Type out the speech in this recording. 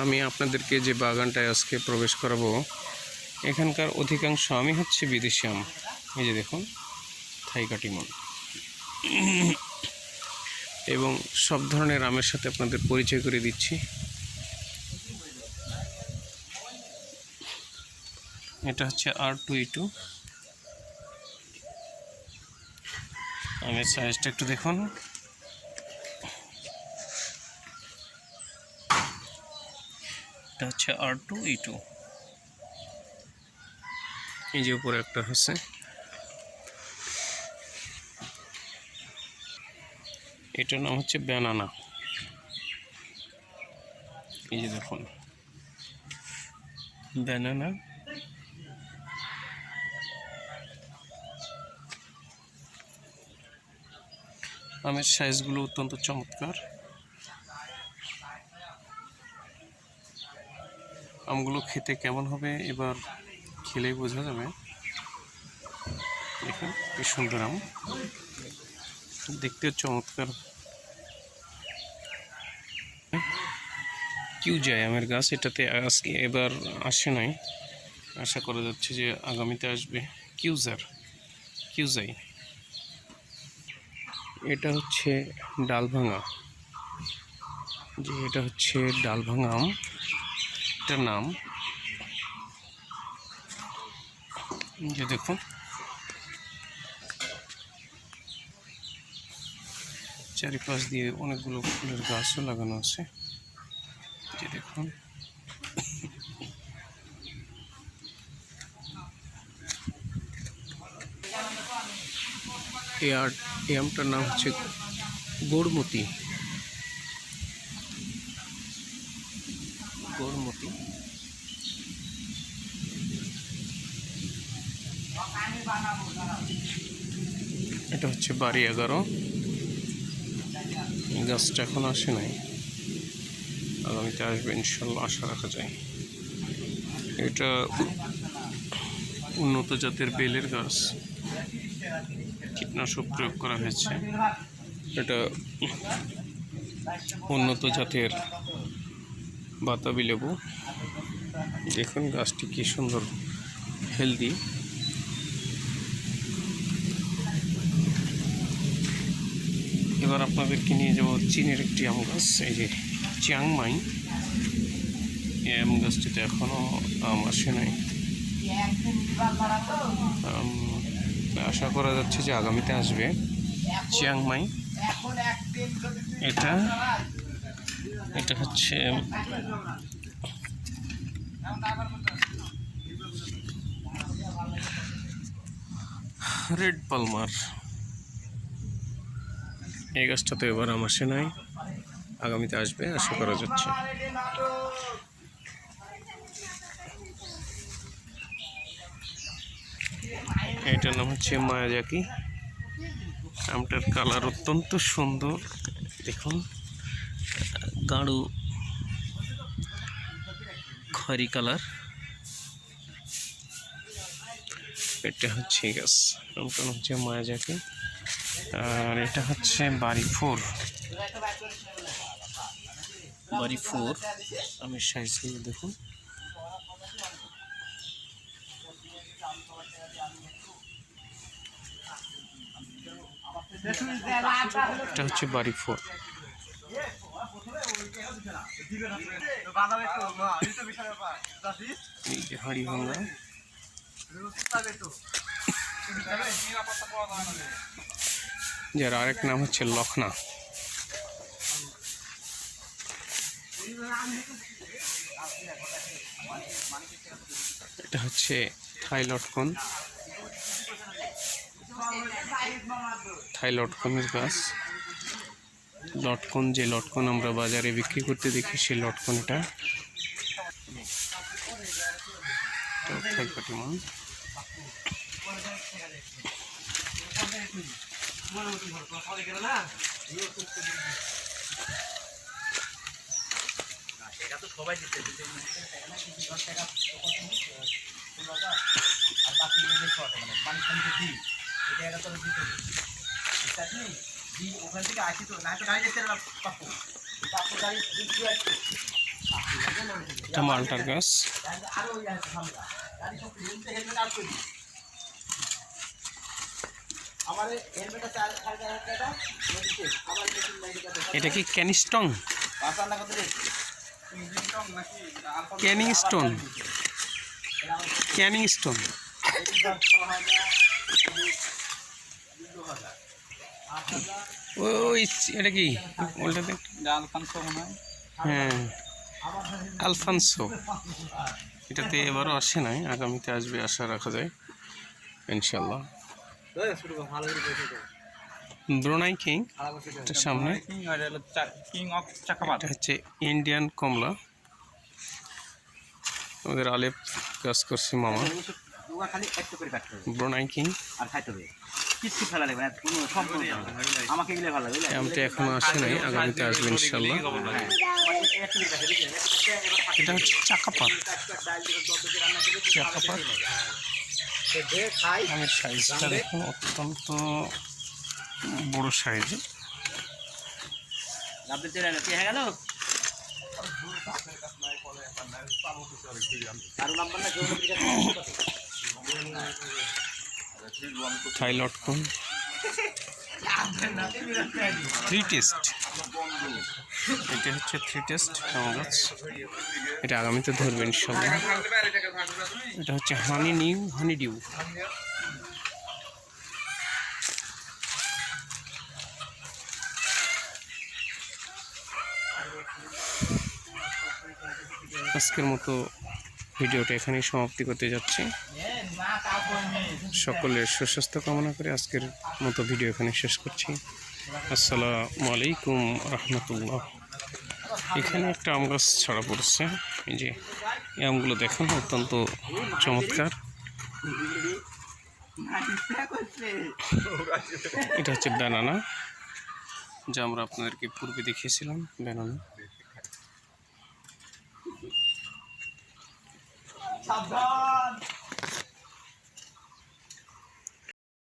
আমি আপনাদেরকে যে বাগানটায় আজকে প্রবেশ করাবো, এখানকার অধিকাংশ আমি হচ্ছে বিদেশি আম। এই যে দেখুন, থাই কাটিমন এবং সব ধরনের আমের সাথে আপনাদের পরিচয় করে দিচ্ছি। এটা হচ্ছে R2E2। আমের সাইজটা একটু দেখুন। এটা হচ্ছে R2E2। এই যে উপরে একটা হচ্ছে, এটার নাম হচ্ছে ব্যানানা। এই যে দেখুন, ব্যানানা। আমের সাইজগুলো অত্যন্ত চমৎকার। আমগুলো খেতে কেমন হবে এবার খেলেই বোঝা যাবে। দেখুন কি সুন্দর আম, দেখতেও চমৎকার। কিউজাই আমের গাছ, এটাতে আজকে এবার আসে নাই, আশা করা যাচ্ছে যে আগামীতে আসবে। কিউজাই। এটা হচ্ছে ডালভাঙা, যে এটা হচ্ছে ডালভাঙা আম, এটার নাম। যে দেখুন, চারিপাশ দিয়ে অনেকগুলো ফুলের গাছও লাগানো আছে। যে দেখুন, এই আমটার নাম হচ্ছে গড়মতি। এটা হচ্ছে বাড়ি 11। এই গাছটা এখন আসে নাই, আগামীতে আসবে ইনশাল্লাহ, আশা রাখা যায়। এটা উন্নত জাতের বেলের গাছ, কীটনাশক প্রয়োগ করা হয়েছে। এটা উন্নত জাতের বাতাবি লেবু। দেখুন গাছটি কি সুন্দর হেলদি। এবার আপনাদেরকে নিয়ে যাব চীনের একটি আম গাছ, এই যে চিয়াংমাই। এই আম গাছটিতে এখনও আম আসে নাই, আশা করা যাচ্ছে যে আগামীতে আসবে। চিয়াংমাই এটা হচ্ছে রেড পালমার। এই গাছটাতে এবার আম আসে নাই, আগামীতে আসবে আশা করা যাচ্ছে। এটার নাম হচ্ছে মায়াজাকি। আমটার কালার অত্যন্ত সুন্দর, দেখুন গাঢ় খয়েরি কালার। এটা হচ্ছে গাছ, আমটার নাম হচ্ছে মায়াজাকি। আর এটা হচ্ছে বাড়ি 4। আমের সাইজগুলো দেখুন। এটা হচ্ছে বাড়ি 4। এই যে হাড়ি ভাঙা। যার আরেক নাম হচ্ছে লখনা। এটা হচ্ছে থাই লটকনের গাছ। লটকন, যে লটকন আমরা বাজারে বিক্রি করতে দেখি, সেই লটকন এটা। থাই কাটিমন। এটা মালটার গাছ। এটা কি ক্যানিস্টং, ক্যানিং স্টোন, ক্যানিং স্টোন। ওই এটা কি ওটাতে? হ্যাঁ, আলফানসো। এটাতে এবারও আসে নাই, আগামীতে আসবে আশা রাখা যায় ইনশাল্লাহ। ব্রুনাই কিং এটার সামনে। এটা হচ্ছে ইন্ডিয়ান কমলা, আমাদের আলেপ কাজ করছে মামা। ব্রুনাই কিং আমটা এখনো আসে নাই, আগামীতে আসবে ইনশাল্লাহ। এটা হচ্ছে চাকাপাত, চাকাপাত। আমের সাইজটা দেখুন, অত্যন্ত বড় সাইজ। থাইলটকন থ্রি টেস্ট, এটা হচ্ছে থ্রি টেস্ট আম গাছ। এটা আগামীতে ধরবে ইনশাল্লাহ। এটা হচ্ছে হানি নিউ, হানি ডিউ। আজকের মতো ভিডিওটা এখানেই সমাপ্তি করতে যাচ্ছি। সকলের সুস্বাস্থ্য কামনা করে আজকের মতো ভিডিও এখানে শেষ করছি। আসসালামু আলাইকুম রহমতুল্লাহ। এখানে একটা আম গাছ ছড়া পড়ছে, এই যে এই আমগুলো দেখুন, অত্যন্ত চমৎকার। এটা হচ্ছে ব্যানানা, যা আমরা আপনাদেরকে পূর্বে দেখিয়েছিলাম। ব্যানানা